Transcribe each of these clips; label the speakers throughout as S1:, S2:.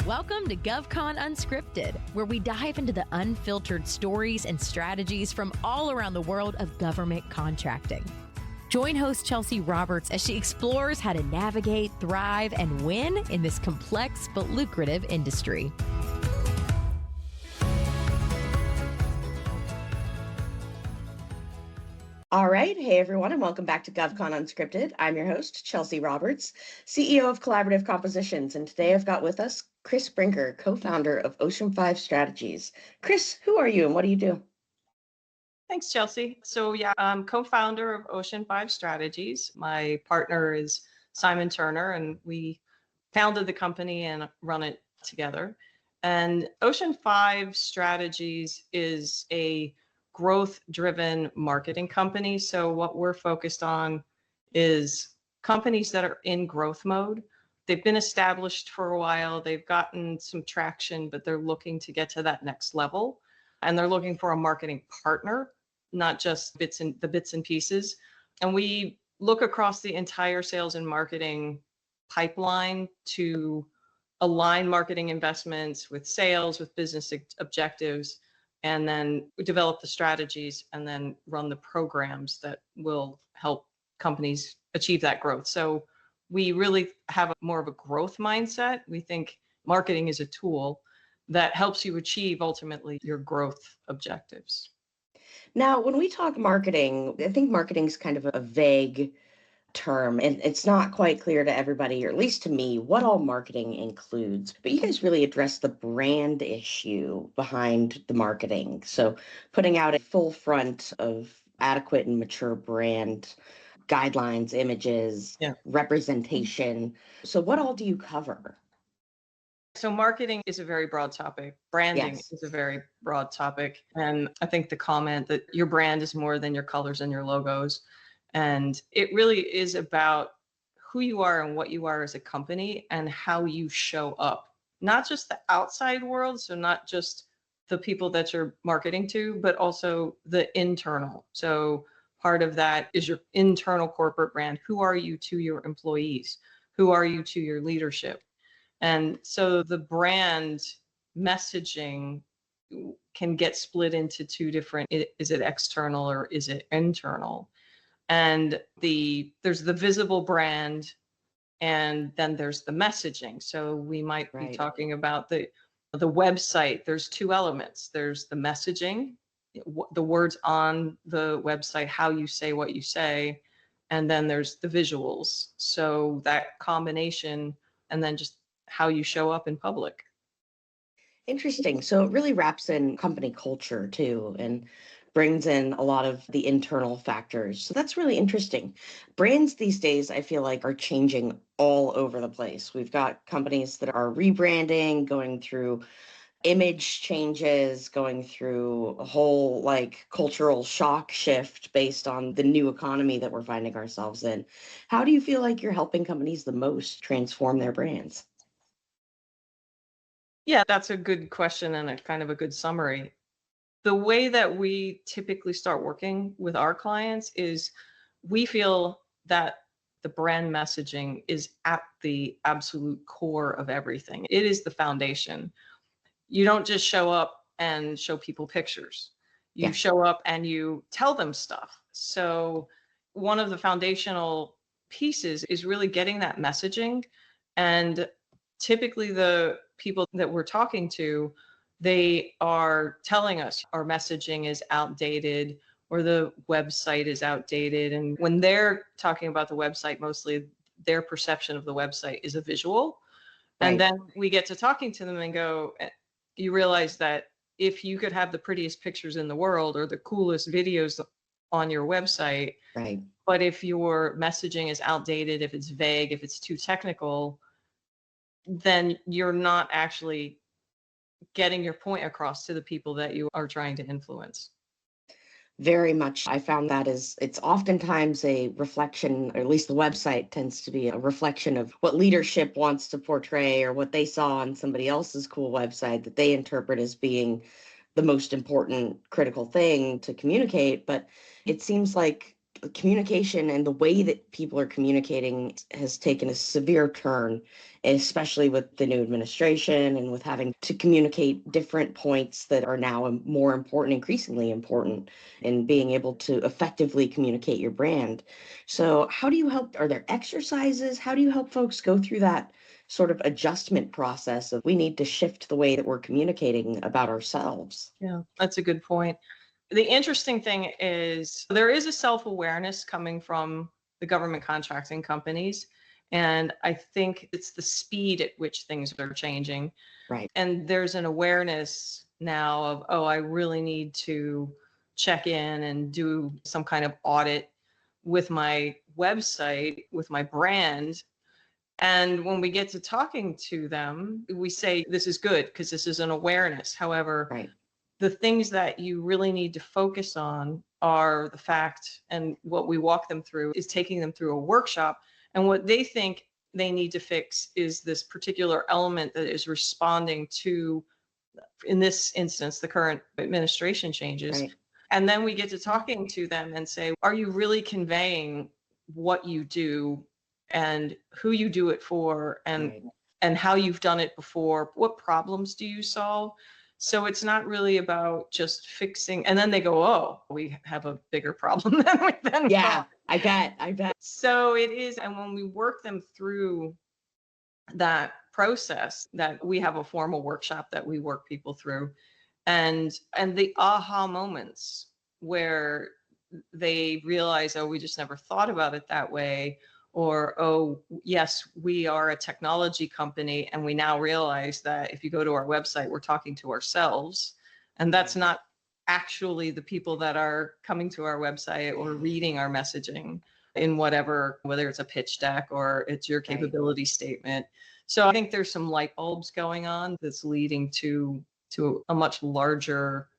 S1: Welcome to GovCon Unscripted, where we dive into the unfiltered stories and strategies from all around the world of government contracting. Join host Chelsea Roberts as she explores how to navigate, thrive, and win in this complex but lucrative industry.
S2: All right. Hey, everyone, and welcome back to GovCon Unscripted. I'm your host, Chelsea Roberts, CEO of Collaborative Compositions. And today I've got with us Kris Brinker, co-founder of Ocean 5 Strategies. Kris, who are you and what do you do?
S3: Thanks, Chelsea. So I'm co-founder of Ocean 5 Strategies. My partner is Simon Turner, and we founded the company and run it together. And Ocean 5 Strategies is a growth-driven marketing company. So what we're focused on is companies that are in growth mode. They've been established for a while. They've gotten some traction, but they're looking to get to that next level. And they're looking for a marketing partner, not just bits and pieces. And we look across the entire sales and marketing pipeline to align marketing investments with sales, with business objectives, and then develop the strategies and then run the programs that will help companies achieve that growth. So we really have more of a growth mindset. We think marketing is a tool that helps you achieve ultimately your growth objectives.
S2: Now, when we talk marketing, I think marketing is kind of a vague term, and it's not quite clear to everybody, or at least to me, what all marketing includes. But you guys really address the brand issue behind the marketing. So putting out a full front of adequate and mature brand guidelines, images, representation. So what all do you cover?
S3: So marketing is a very broad topic. Branding is a very broad topic. And I think the comment that your brand is more than your colors and your logos. And it really is about who you are and what you are as a company and how you show up, not just the outside world. So not just the people that you're marketing to, but also the internal. So part of that is your internal corporate brand. Who are you to your employees? Who are you to your leadership? And so the brand messaging can get split into two different, is it external or is it internal? And there's the visible brand, and then there's the messaging. So we might be talking about the website. There's two elements. There's the messaging, the words on the website, how you say what you say, and then there's the visuals. So that combination, and then just how you show up in public.
S2: Interesting. So it really wraps in company culture too, and brings in a lot of the internal factors. So that's really interesting. Brands these days, I feel like, are changing all over the place. We've got companies that are rebranding, going through image changes, going through a whole cultural shock shift based on the new economy that we're finding ourselves in. How do you feel like you're helping companies the most transform their brands?
S3: Yeah, that's a good question and a kind of a good summary. The way that we typically start working with our clients is we feel that the brand messaging is at the absolute core of everything. It is the foundation. You don't just show up and show people pictures. You show up and you tell them stuff. So one of the foundational pieces is really getting that messaging. And typically the people that we're talking to, they are telling us our messaging is outdated or the website is outdated. And when they're talking about the website, mostly their perception of the website is a visual. Right. And then we get to talking to them and go, you realize that if you could have the prettiest pictures in the world or the coolest videos on your website, right, but if your messaging is outdated, if it's vague, if it's too technical, then you're not actually getting your point across to the people that you are trying to influence.
S2: Very much. I found that it's oftentimes a reflection, or at least the website tends to be a reflection of what leadership wants to portray or what they saw on somebody else's cool website that they interpret as being the most important critical thing to communicate. But it seems like communication and the way that people are communicating has taken a severe turn, especially with the new administration and with having to communicate different points that are now more important, increasingly important, in being able to effectively communicate your brand. So, how do you help? Are there exercises? How do you help folks go through that sort of adjustment process of we need to shift the way that we're communicating about ourselves?
S3: Yeah, that's a good point. The interesting thing is there is a self-awareness coming from the government contracting companies. And I think it's the speed at which things are changing.
S2: Right.
S3: And there's an awareness now of, oh, I really need to check in and do some kind of audit with my website, with my brand. And when we get to talking to them, we say, this is good because this is an awareness. However,
S2: Right.
S3: the things that you really need to focus on are the fact, and what we walk them through is taking them through a workshop. And what they think they need to fix is this particular element that is responding to, in this instance, the current administration changes.
S2: Right.
S3: And then we get to talking to them and say, are you really conveying what you do and who you do it for, and
S2: Right.
S3: and how you've done it before? What problems do you solve? So it's not really about just fixing. And then they go, oh, we have a bigger problem than we
S2: Yeah,
S3: thought.
S2: I bet.
S3: So it is. And when we work them through that process, that we have a formal workshop that we work people through, and the aha moments where they realize, oh, we just never thought about it that way, or, oh, yes, we are a technology company and we now realize that if you go to our website, we're talking to ourselves, and that's not actually the people that are coming to our website or reading our messaging in whatever, whether it's a pitch deck or it's your capability statement. So I think there's some light bulbs going on that's leading to a much larger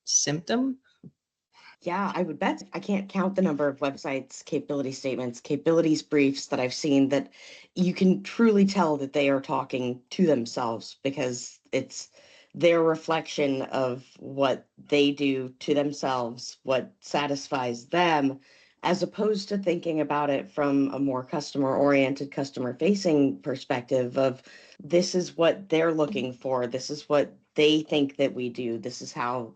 S3: symptom.
S2: Yeah, I would bet. I can't count the number of websites, capability statements, capabilities briefs that I've seen that you can truly tell that they are talking to themselves because it's their reflection of what they do to themselves, what satisfies them, as opposed to thinking about it from a more customer-oriented, customer-facing perspective of this is what they're looking for, this is what they think that we do, this is how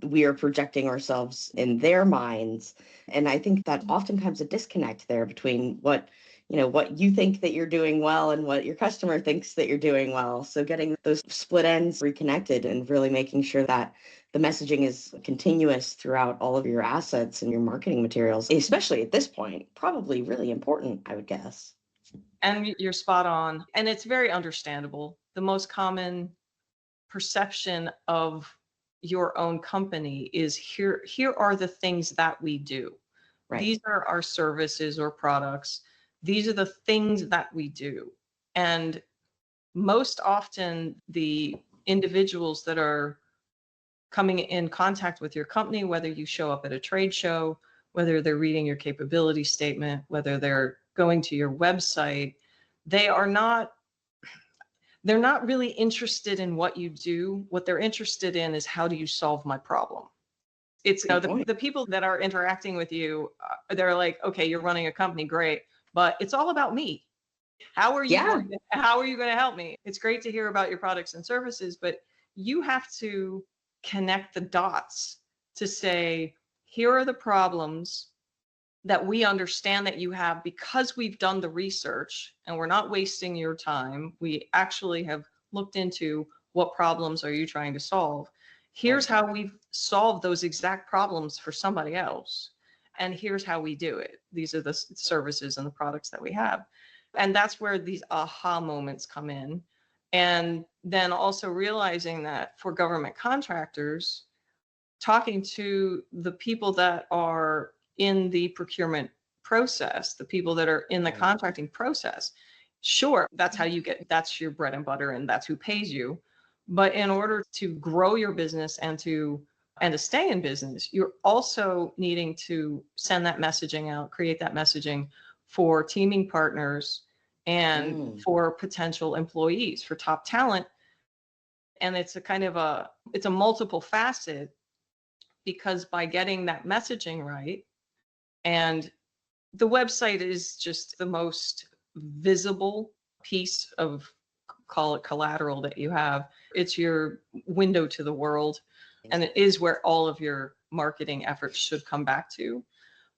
S2: we are projecting ourselves in their minds. And I think that oftentimes a disconnect there between what you think that you're doing well and what your customer thinks that you're doing well. So getting those split ends reconnected and really making sure that the messaging is continuous throughout all of your assets and your marketing materials, especially at this point, probably really important, I would guess.
S3: And you're spot on. And it's very understandable. The most common perception of your own company is here are the things that we do.
S2: Right.
S3: These are our services or products. These are the things that we do. And most often the individuals that are coming in contact with your company, whether you show up at a trade show, whether they're reading your capability statement, whether they're going to your website, they're not really interested in what you do. What they're interested in is, how do you solve my problem? It's the people that are interacting with you, they're like, okay, you're running a company, great, but it's all about me. How are you going to help me? It's great to hear about your products and services, but you have to connect the dots to say, here are the problems that we understand that you have because we've done the research and we're not wasting your time. We actually have looked into what problems are you trying to solve. Here's how we've solved those exact problems for somebody else. And here's how we do it. These are the services and the products that we have. And that's where these aha moments come in. And then also realizing that for government contractors, talking to the people that are in the procurement process, the people that are in the contracting process, sure, that's that's your bread and butter and that's who pays you. But in order to grow your business and to stay in business, you're also needing to send that messaging out, create that messaging for teaming partners and for potential employees, for top talent. And it's a multiple facet, because by getting that messaging right, And the website is just the most visible piece of, call it collateral, that you have. It's your window to the world, and it is where all of your marketing efforts should come back to.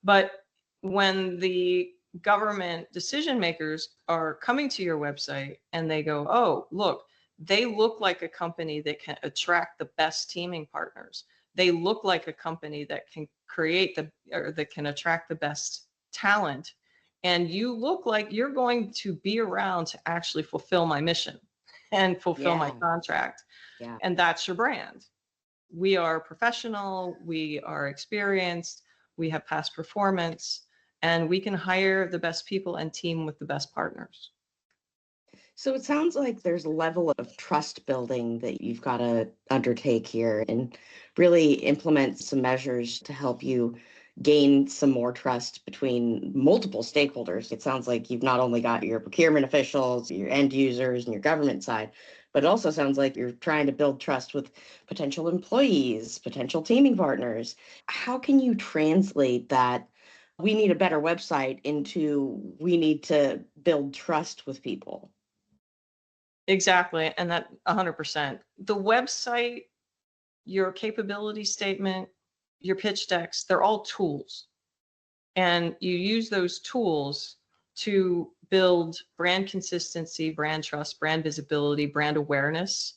S3: But when the government decision makers are coming to your website and they go, oh, look, they look like a company that can attract the best teaming partners. They look like a company that can that can attract the best talent. And you look like you're going to be around to actually fulfill my mission and fulfill my contract.
S2: Yeah.
S3: And that's your brand. We are professional, we are experienced, we have past performance, and we can hire the best people and team with the best partners.
S2: So it sounds like there's a level of trust building that you've got to undertake here and really implement some measures to help you gain some more trust between multiple stakeholders. It sounds like you've not only got your procurement officials, your end users, and your government side, but it also sounds like you're trying to build trust with potential employees, potential teaming partners. How can you translate that we need a better website into we need to build trust with people?
S3: Exactly. And that 100%. The website, your capability statement, your pitch decks, they're all tools. And you use those tools to build brand consistency, brand trust, brand visibility, brand awareness.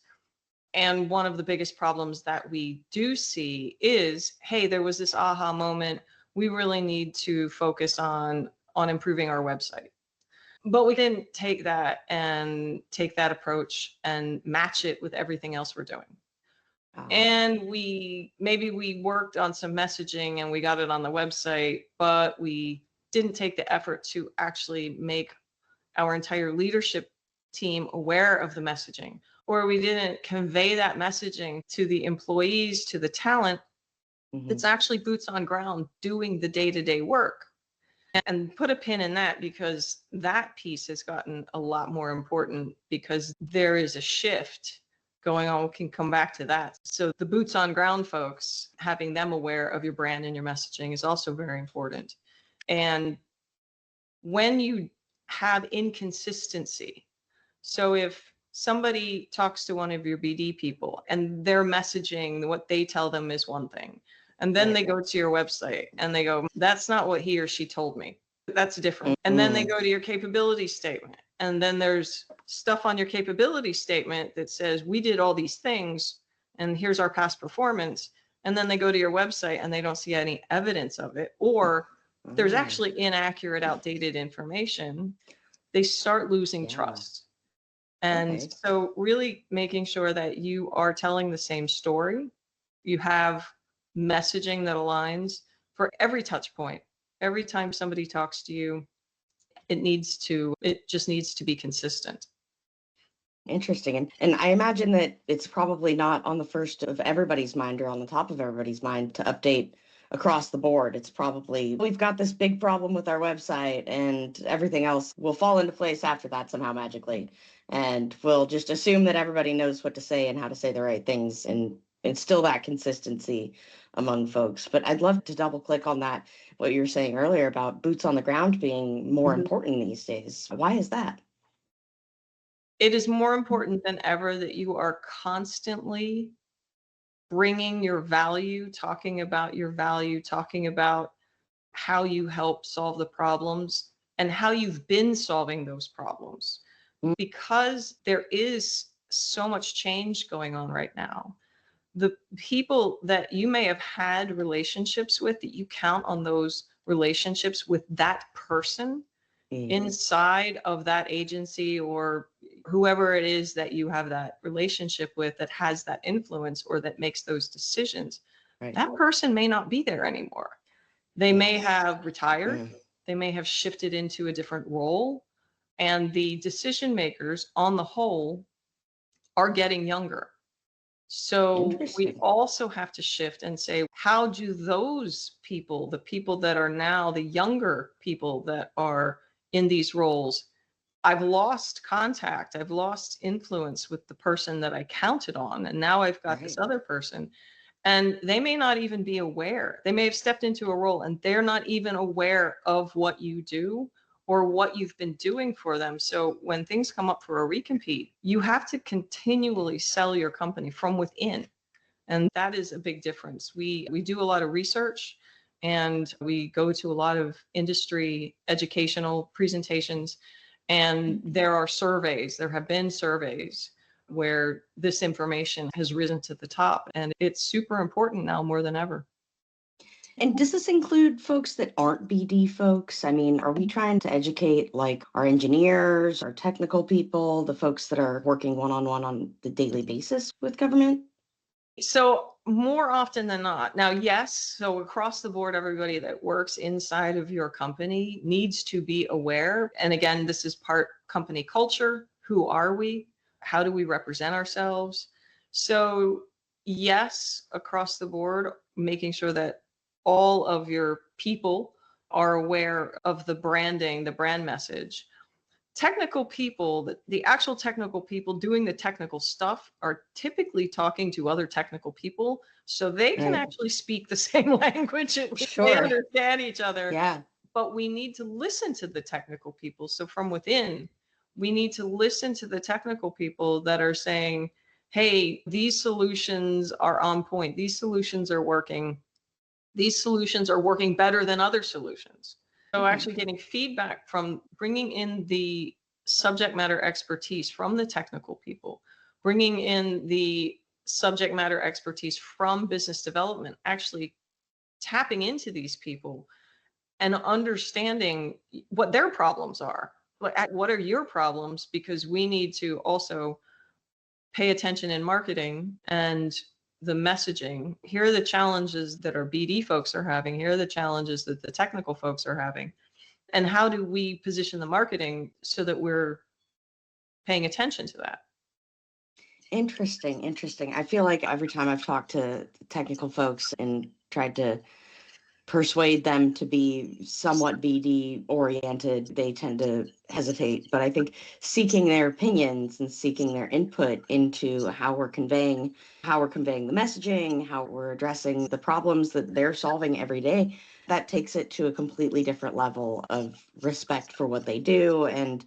S3: And one of the biggest problems that we do see is, hey, there was this aha moment. We really need to focus on improving our website. But we didn't take that approach and match it with everything else we're doing. And maybe we worked on some messaging and we got it on the website, but we didn't take the effort to actually make our entire leadership team aware of the messaging, or we didn't convey that messaging to the employees, to the talent that's actually boots on ground doing the day-to-day work. And put a pin in that, because that piece has gotten a lot more important, because there is a shift going on. We can come back to that. So the boots on ground folks, having them aware of your brand and your messaging is also very important. And when you have inconsistency, so if somebody talks to one of your BD people and their messaging, what they tell them is one thing, and then they go to your website and they go, that's not what he or she told me. That's different. And then they go to your capability statement. And then there's stuff on your capability statement that says, we did all these things and here's our past performance. And then they go to your website and they don't see any evidence of it. Or there's actually inaccurate, outdated information. They start losing trust. And so really making sure that you are telling the same story. You have messaging that aligns for every touch point. Every time somebody talks to you, it just needs to be consistent.
S2: Interesting. And I imagine that it's probably not on the first of everybody's mind or on the top of everybody's mind to update across the board. It's probably, we've got this big problem with our website and everything else will fall into place after that somehow magically. And we'll just assume that everybody knows what to say and how to say the right things and instill that consistency among folks. But I'd love to double click on that, what you were saying earlier about boots on the ground being more important these days. Why is that?
S3: It is more important than ever that you are constantly bringing your value, talking about your value, talking about how you help solve the problems and how you've been solving those problems. Because there is so much change going on right now. The people that you may have had relationships with, that you count on those relationships with that person inside of that agency or whoever it is that you have that relationship with that has that influence or that makes those decisions, that person may not be there anymore. They may have retired. They may have shifted into a different role. And the decision makers on the whole are getting younger. So we also have to shift and say, how do those people, the people that are now the younger people that are in these roles, I've lost contact, I've lost influence with the person that I counted on, and now I've got this other person. And they may not even be aware. They may have stepped into a role and they're not even aware of what you do or what you've been doing for them. So when things come up for a recompete, you have to continually sell your company from within. And that is a big difference. We do a lot of research and we go to a lot of industry educational presentations. And there are surveys, there have been surveys where this information has risen to the top. And it's super important now more than ever.
S2: And does this include folks that aren't BD folks? I mean, are we trying to educate like our engineers, our technical people, the folks that are working one-on-one on the daily basis with government?
S3: So more often than not, now, yes, so across the board, everybody that works inside of your company needs to be aware. And again, this is part company culture. Who are we? How do we represent ourselves? So yes, across the board, making sure that all of your people are aware of the branding, the brand message. Technical people, the actual technical people doing the technical stuff are typically talking to other technical people, so they can
S2: Right.
S3: actually speak the same language. They
S2: Sure.
S3: understand each other.
S2: Yeah.
S3: But we need to listen to the technical people. So from within, we need to listen to the technical people that are saying, hey, these solutions are on point. These solutions are working. These solutions are working better than other solutions. So actually getting feedback from bringing in the subject matter expertise from the technical people, bringing in the subject matter expertise from business development, actually tapping into these people and understanding what their problems are. Like, what are your problems? Because we need to also pay attention in marketing and the messaging. Here are the challenges that our BD folks are having. Here are the challenges that the technical folks are having. And how do we position the marketing so that we're paying attention to that?
S2: Interesting. I feel like every time I've talked to technical folks and tried to persuade them to be somewhat BD oriented, they tend to hesitate. But I think seeking their opinions and seeking their input into how we're conveying the messaging, how we're addressing the problems that they're solving every day, that takes it to a completely different level of respect for what they do and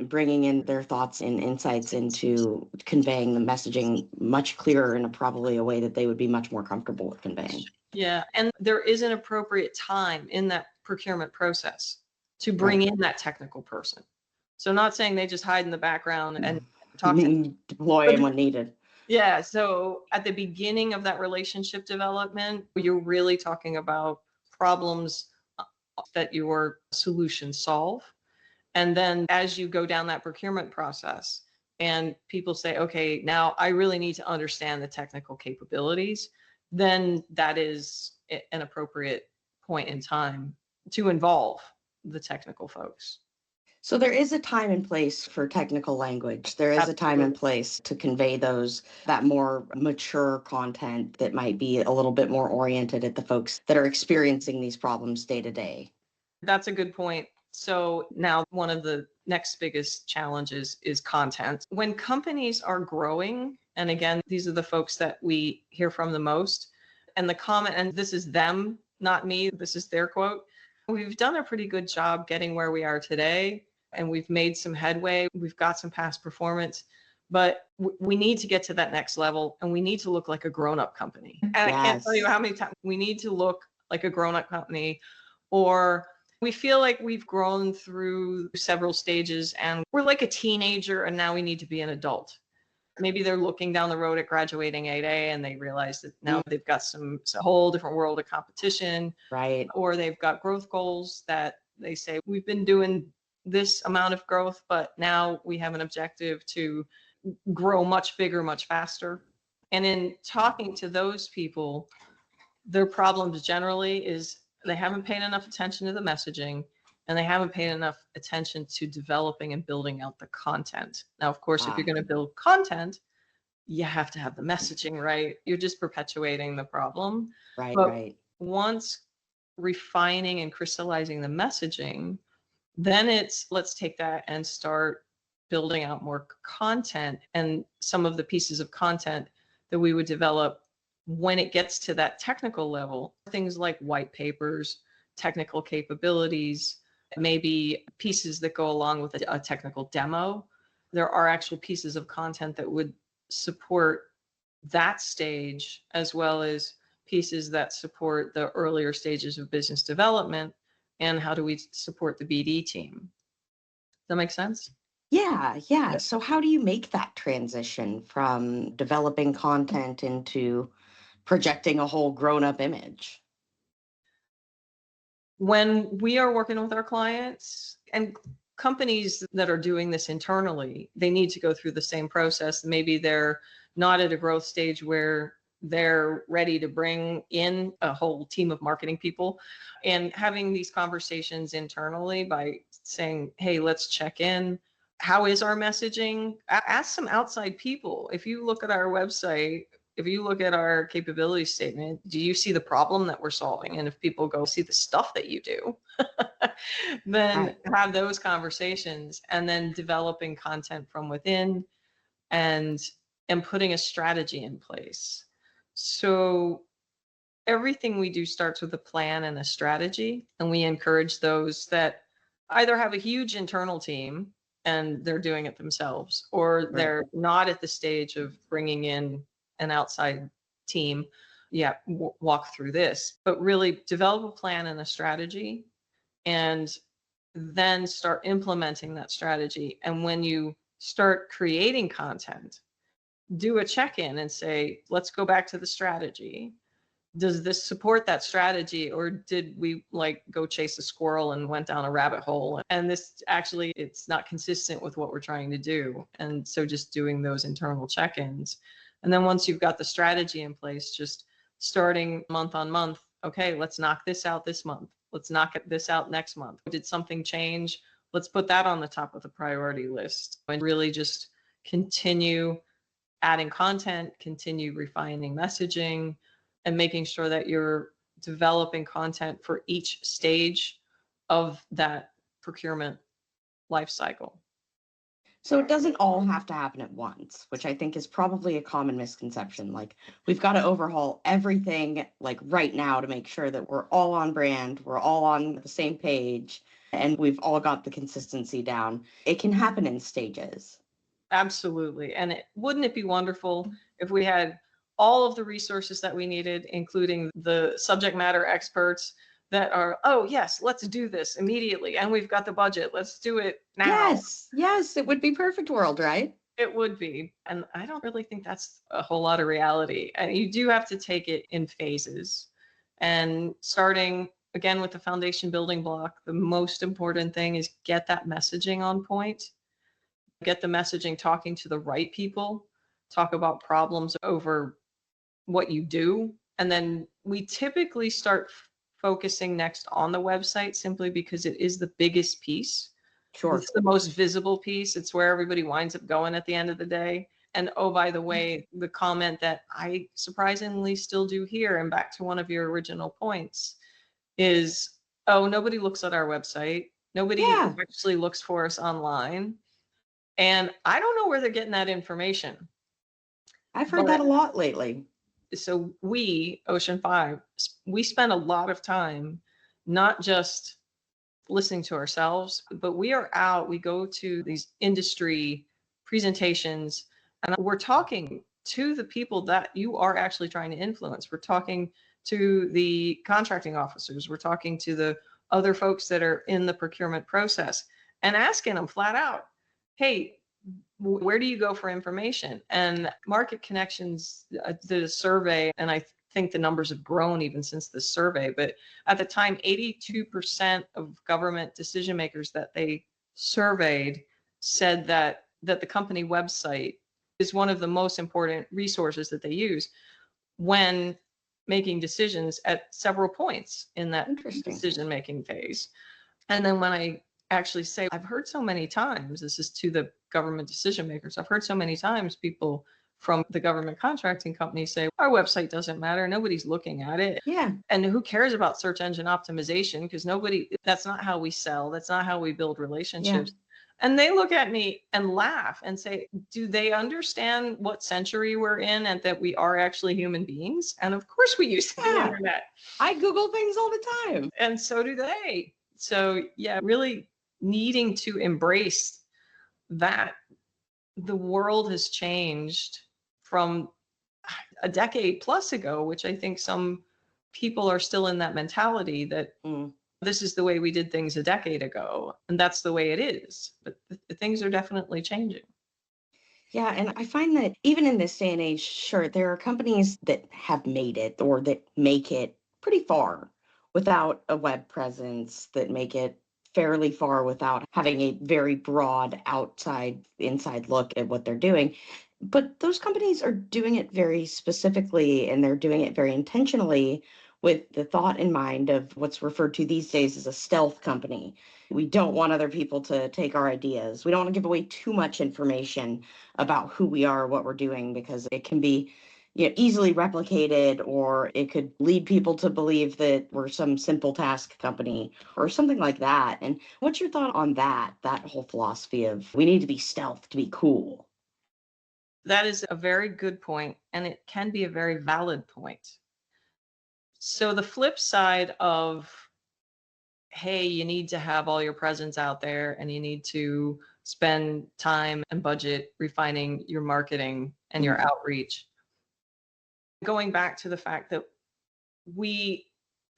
S2: bringing in their thoughts and insights into conveying the messaging much clearer in probably a way that they would be much more comfortable with conveying.
S3: Yeah. And there is an appropriate time in that procurement process to bring in that technical person. So not saying they just hide in the background and talk to
S2: deploy them when needed.
S3: Yeah. So at the beginning of that relationship development, you're really talking about problems that your solutions solve. And then as you go down that procurement process and people say, okay, now I really need to understand the technical capabilities, then that is an appropriate point in time to involve the technical folks.
S2: So there is a time and place for technical language. There is a time and place to convey that more mature content that might be a little bit more oriented at the folks that are experiencing these problems day to day.
S3: That's a good point. So now one of the next biggest challenges is content. When companies are growing, and again, these are the folks that we hear from the most, and the comment, and this is them, not me, this is their quote. We've done a pretty good job getting where we are today, and we've made some headway. We've got some past performance, but we need to get to that next level, and we need to look like a grown-up company. And I can't tell you how many times we need to look like a grown-up company, or we feel like we've grown through several stages and we're like a teenager and now we need to be an adult. Maybe they're looking down the road at graduating 8A and they realize that now they've got a whole different world of competition.
S2: Right.
S3: Or they've got growth goals that they say, we've been doing this amount of growth, but now we have an objective to grow much bigger, much faster. And in talking to those people, their problems generally is they haven't paid enough attention to the messaging and they haven't paid enough attention to developing and building out the content. Now, of course, if you're going to build content, you have to have the messaging right. You're just perpetuating the problem.
S2: Right.
S3: Once refining and crystallizing the messaging, then it's let's take that and start building out more content. And some of the pieces of content that we would develop when it gets to that technical level, things like white papers, technical capabilities, maybe pieces that go along with a technical demo. There are actual pieces of content that would support that stage, as well as pieces that support the earlier stages of business development and how do we support the BD team. Does that make sense?
S2: Yeah. So how do you make that transition from developing content into projecting a whole grown-up image?
S3: When we are working with our clients and companies that are doing this internally, they need to go through the same process. Maybe they're not at a growth stage where they're ready to bring in a whole team of marketing people, and having these conversations internally by saying, hey, let's check in. How is our messaging? Ask some outside people. If you look at our website, if you look at our capability statement, do you see the problem that we're solving? And if people go see the stuff that you do, then have those conversations, and then developing content from within and putting a strategy in place. So everything we do starts with a plan and a strategy, and we encourage those that either have a huge internal team and they're doing it themselves, or they're not at the stage of bringing in an outside team. Walk through this, but really develop a plan and a strategy, and then start implementing that strategy. And when you start creating content, do a check-in and say, let's go back to the strategy. Does this support that strategy, or did we like go chase a squirrel and went down a rabbit hole? And this actually, it's not consistent with what we're trying to do. And so just doing those internal check-ins. And then once you've got the strategy in place, just starting month on month, okay, let's knock this out this month. Let's knock this out next month. Did something change? Let's put that on the top of the priority list, and really just continue adding content, continue refining messaging, and making sure that you're developing content for each stage of that procurement life cycle.
S2: So it doesn't all have to happen at once, which I think is probably a common misconception. Like, we've got to overhaul everything like right now to make sure that we're all on brand, we're all on the same page, and we've all got the consistency down. It can happen in stages.
S3: Absolutely. And wouldn't it be wonderful if we had all of the resources that we needed, including the subject matter experts that are, oh, yes, let's do this immediately. And we've got the budget. Let's do it now.
S2: Yes, it would be perfect world, right?
S3: It would be. And I don't really think that's a whole lot of reality. And you do have to take it in phases. And starting again with the foundation building block, the most important thing is get that messaging on point. Get the messaging talking to the right people, talk about problems over what you do. And then we typically start focusing next on the website, simply because it is the biggest piece.
S2: Sure.
S3: It's the most visible piece. It's where everybody winds up going at the end of the day. And oh, by the way, the comment that I surprisingly still do hear, and back to one of your original points, is, oh, nobody looks at our website. Nobody actually looks for us online. And I don't know where they're getting that information.
S2: I've heard that a lot lately.
S3: So we, Ocean 5, we spend a lot of time not just listening to ourselves, but we are out, we go to these industry presentations, and we're talking to the people that you are actually trying to influence. We're talking to the contracting officers. We're talking to the other folks that are in the procurement process, and asking them flat out, hey, where do you go for information? And Market Connections did a survey, and I think the numbers have grown even since the survey, but at the time, 82% of government decision makers that they surveyed said that the company website is one of the most important resources that they use when making decisions at several points in that decision-making phase. And then when I actually say, I've heard so many times, this is to the government decision makers, I've heard so many times people from the government contracting company say, our website doesn't matter, nobody's looking at it.
S2: Yeah.
S3: And who cares about search engine optimization? Because that's not how we sell, that's not how we build relationships. And they look at me and laugh and say, do they understand what century we're in and that we are actually human beings? And of course we use the
S2: Yeah.
S3: internet.
S2: I Google things all the time.
S3: And so do they. So yeah, really needing to embrace that the world has changed from a decade plus ago, which I think some people are still in that mentality that this is the way we did things a decade ago, and that's the way it is. But things are definitely changing.
S2: Yeah, and I find that even in this day and age, sure, there are companies that have made it or that make it pretty far without a web presence, that make it fairly far without having a very broad inside look at what they're doing. But those companies are doing it very specifically and they're doing it very intentionally with the thought in mind of what's referred to these days as a stealth company. We don't want other people to take our ideas. We don't want to give away too much information about who we are, what we're doing, because it can be easily replicated, or it could lead people to believe that we're some simple task company or something like that. And what's your thought on that whole philosophy of we need to be stealth to be cool?
S3: That is a very good point, and it can be a very valid point. So the flip side of, hey, you need to have all your presence out there and you need to spend time and budget refining your marketing and your outreach. Going back to the fact that we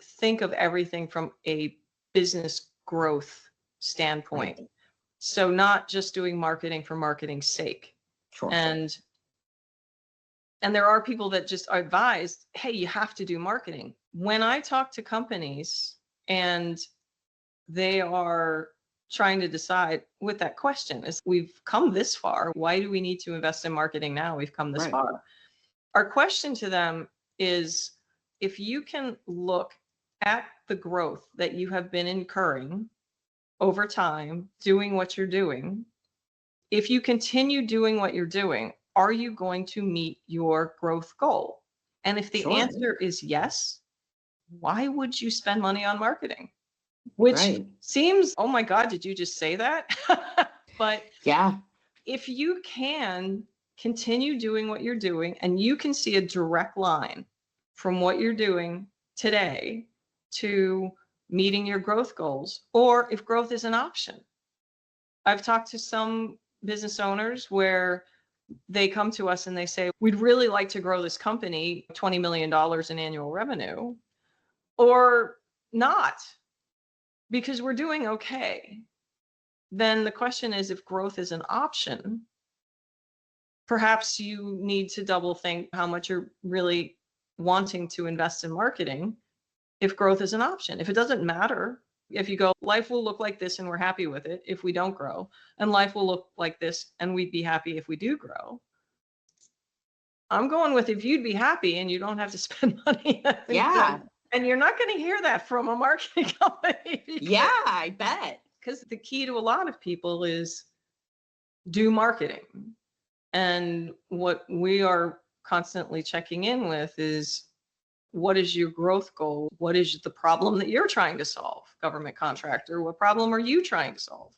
S3: think of everything from a business growth standpoint.
S2: Right.
S3: So not just doing marketing for marketing's sake.
S2: Sure.
S3: And there are people that just are advised, hey, you have to do marketing. When I talk to companies and they are trying to decide with that question is, we've come this far. Why do we need to invest in marketing now? We've come this far. Our question to them is, if you can look at the growth that you have been incurring over time, doing what you're doing, if you continue doing what you're doing, are you going to meet your growth goal? And if the answer is yes, why would you spend money on marketing? Which seems, oh my God, did you just say that? But
S2: yeah,
S3: if you can continue doing what you're doing and you can see a direct line from what you're doing today to meeting your growth goals, or if growth is an option. I've talked to some business owners where they come to us and they say, we'd really like to grow this company, $20 million in annual revenue, or not, because we're doing okay. Then the question is, if growth is an option, perhaps you need to double think how much you're really wanting to invest in marketing if growth is an option. If it doesn't matter, if you go, life will look like this and we're happy with it if we don't grow, and life will look like this and we'd be happy if we do grow. I'm going with, if you'd be happy and you don't have to spend money.
S2: Yeah.
S3: And you're not going to hear that from a marketing company.
S2: Yeah, I bet.
S3: Because the key to a lot of people is do marketing. And what we are constantly checking in with is, what is your growth goal? What is the problem that you're trying to solve? Government contractor, what problem are you trying to solve?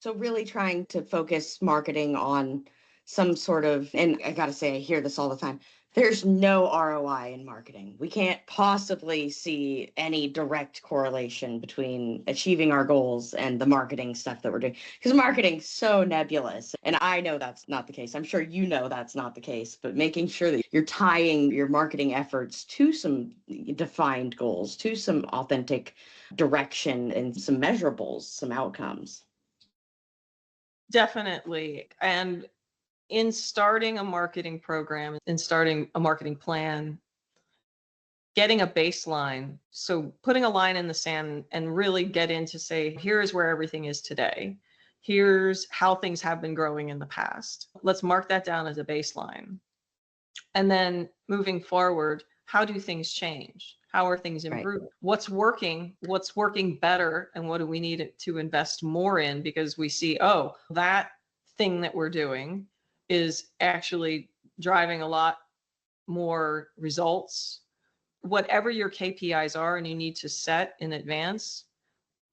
S2: So really trying to focus marketing on some sort of, and I got to say, I hear this all the time, there's no ROI in marketing. We can't possibly see any direct correlation between achieving our goals and the marketing stuff that we're doing, because marketing's so nebulous. And I know that's not the case. I'm sure you know that's not the case, but making sure that you're tying your marketing efforts to some defined goals, to some authentic direction and some measurables, some outcomes.
S3: Definitely. And in starting a marketing program, in starting a marketing plan, getting a baseline. So putting a line in the sand and really get into, say, here's where everything is today. Here's how things have been growing in the past. Let's mark that down as a baseline. And then moving forward, how do things change? How are things improved? What's working better? And what do we need to invest more in? Because we see, oh, that thing that we're doing is actually driving a lot more results. Whatever your KPIs are and you need to set in advance,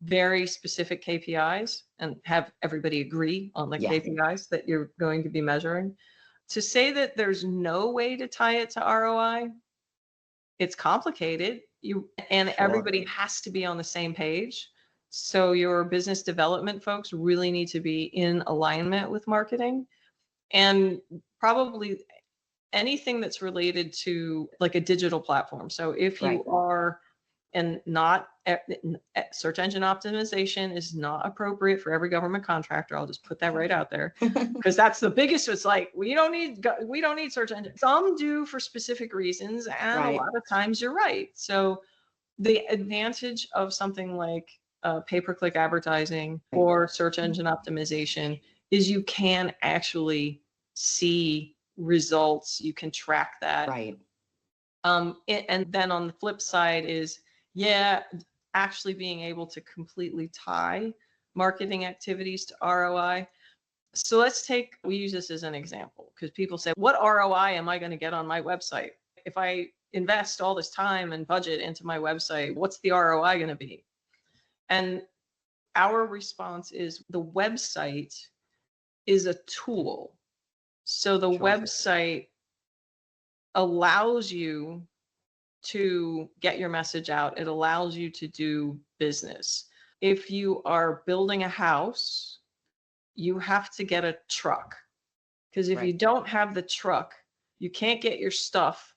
S3: very specific KPIs and have everybody agree on the
S2: Yeah.
S3: KPIs that you're going to be measuring. To say that there's no way to tie it to ROI, it's complicated. And
S2: Sure.
S3: everybody has to be on the same page. So your business development folks really need to be in alignment with marketing, and probably anything that's related to like a digital platform. So if you
S2: Right.
S3: are, and not search engine optimization is not appropriate for every government contractor. I'll just put that right out there, because that's the biggest. It's like we don't need search engine. Some do for specific reasons, and
S2: Right.
S3: a lot of times you're right. So the advantage of something like pay-per-click advertising or search engine optimization is you can actually see results. You can track that.
S2: Right.
S3: And then on the flip side is, yeah, actually being able to completely tie marketing activities to ROI. So we use this as an example, because people say, what ROI am I going to get on my website? If I invest all this time and budget into my website, what's the ROI going to be? And our response is the website is a tool. So the
S2: Sure.
S3: website allows you to get your message out. It allows you to do business. If you are building a house, you have to get a truck, because if you
S2: Right.
S3: don't have the truck, you can't get your stuff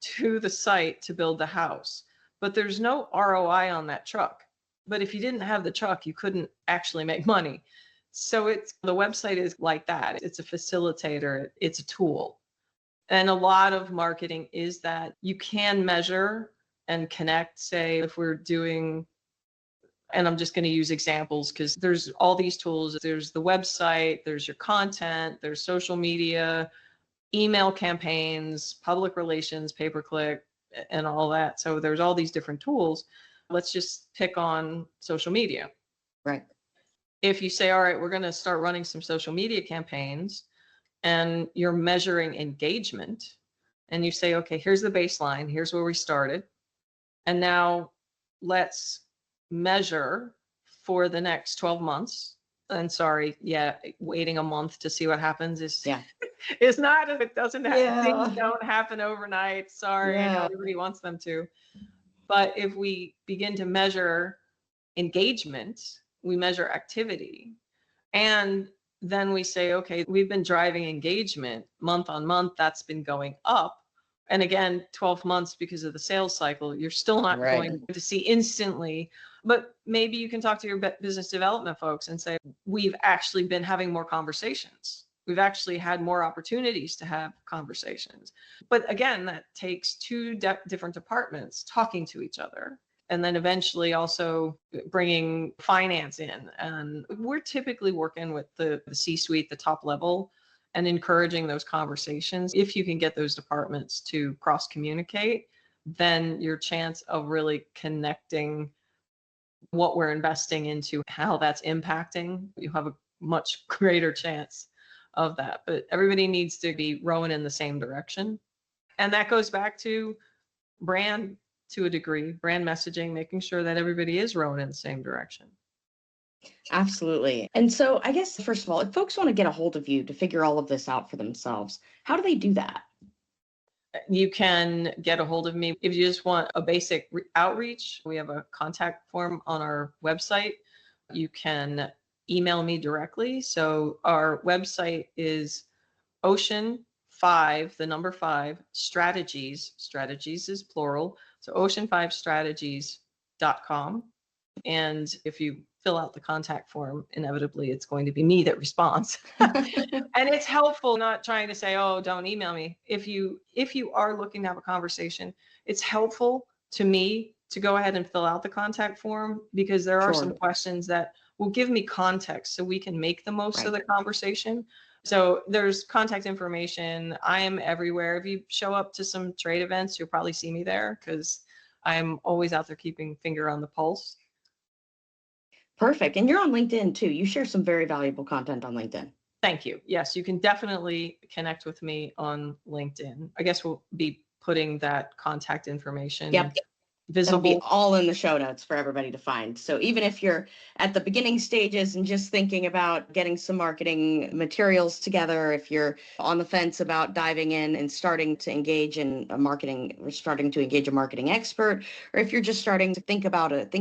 S3: to the site to build the house. But there's no ROI on that truck. But if you didn't have the truck, you couldn't actually make money. So the website is like that. It's a facilitator. It's a tool. And a lot of marketing is that you can measure and connect. Say if we're doing, and I'm just going to use examples because there's all these tools. There's the website, there's your content, there's social media, email campaigns, public relations, pay-per-click, and all that. So there's all these different tools. Let's just pick on social media.
S2: Right.
S3: If you say, all right, we're going to start running some social media campaigns, and you're measuring engagement, and you say, okay, here's the baseline, here's where we started, and now let's measure for the next 12 months. And sorry, yeah, waiting a month to see what happens is it's not, it doesn't happen. Things don't happen overnight. Sorry, I know everybody wants them to. But if we begin to measure engagement, we measure activity, and then we say, okay, we've been driving engagement month on month, that's been going up. And again, 12 months, because of the sales cycle, you're still not going to see instantly. But maybe you can talk to your business development folks and say, we've actually been having more conversations. We've actually had more opportunities to have conversations. But again, that takes two different departments talking to each other. And then eventually also bringing finance in. And we're typically working with the C-suite, the top level, and encouraging those conversations. If you can get those departments to cross-communicate, then your chance of really connecting what we're investing into, how that's impacting, you have a much greater chance of that. But everybody needs to be rowing in the same direction. And that goes back to brand to a degree, brand messaging, making sure that everybody is rowing in the same direction.
S2: Absolutely. And so I guess, first of all, if folks want to get a hold of you to figure all of this out for themselves, how do they do that?
S3: You can get a hold of me if you just want a basic outreach. We have a contact form on our website. You can email me directly. So our website is Ocean5, the number 5, strategies. Strategies is plural. So ocean5strategies.com. And if you fill out the contact form, inevitably it's going to be me that responds. And it's helpful, not trying to say, oh, don't email me. If you are looking to have a conversation, it's helpful to me to go ahead and fill out the contact form, because there are some questions that will give me context so we can make the most of the conversation. So there's contact information. I am everywhere. If you show up to some trade events, you'll probably see me there, because I'm always out there keeping finger on the pulse.
S2: Perfect. And you're on LinkedIn too. You share some very valuable content on LinkedIn.
S3: Thank you. Yes, you can definitely connect with me on LinkedIn. I guess we'll be putting that contact information
S2: It'll be
S3: visible.
S2: all in the show notes for everybody to find. So even if you're at the beginning stages and just thinking about getting some marketing materials together, if you're on the fence about diving in and starting to engage in a marketing, or starting to engage a marketing expert, or if you're just starting to think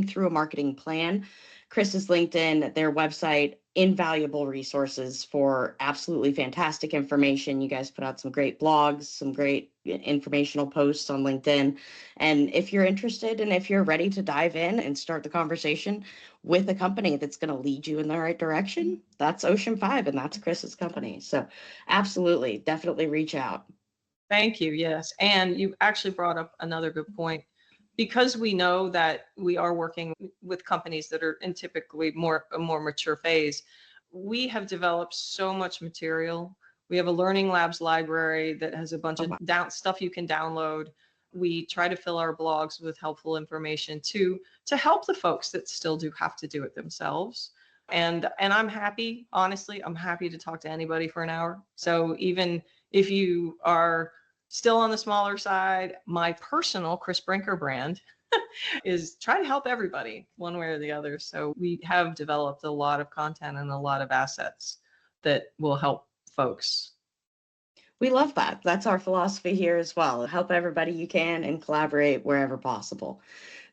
S2: through a marketing plan, Kris's LinkedIn, their website, invaluable resources for absolutely fantastic information. You guys put out some great blogs, some great informational posts on LinkedIn. And if you're interested and if you're ready to dive in and start the conversation with a company that's going to lead you in the right direction, that's Ocean 5 and that's Kris's company. So absolutely, definitely reach out.
S3: Thank you. Yes. And you actually brought up another good point. Because we know that we are working with companies that are in typically a more mature phase, we have developed so much material. We have a Learning Labs library that has a bunch of stuff you can download. We try to fill our blogs with helpful information to help the folks that still do have to do it themselves. And I'm happy, honestly, I'm happy to talk to anybody for an hour. So even if you are still on the smaller side, my personal Kris Brinker brand is try to help everybody one way or the other. So we have developed a lot of content and a lot of assets that will help folks.
S2: We love that. That's our philosophy here as well. Help everybody you can and collaborate wherever possible.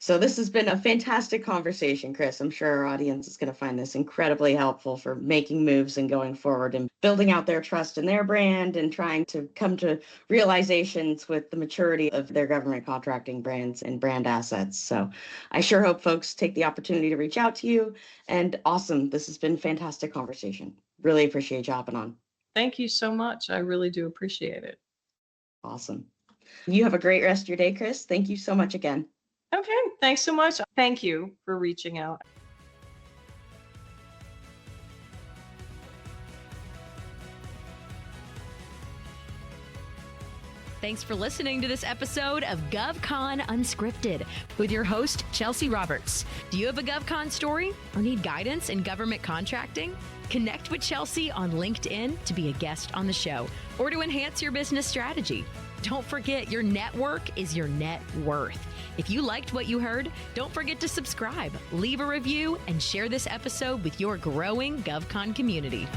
S2: So this has been a fantastic conversation, Kris. I'm sure our audience is going to find this incredibly helpful for making moves and going forward and building out their trust in their brand and trying to come to realizations with the maturity of their government contracting brands and brand assets. So I sure hope folks take the opportunity to reach out to you. And awesome. This has been a fantastic conversation. Really appreciate you hopping on.
S3: Thank you so much. I really do appreciate it.
S2: Awesome. You have a great rest of your day, Kris. Thank you so much again.
S3: Okay, thanks so much. Thank you for reaching out.
S1: Thanks for listening to this episode of GovCon Unscripted with your host, Chelsea Roberts. Do you have a GovCon story or need guidance in government contracting? Connect with Chelsea on LinkedIn to be a guest on the show or to enhance your business strategy. Don't forget, your network is your net worth. If you liked what you heard, don't forget to subscribe, leave a review, and share this episode with your growing GovCon community.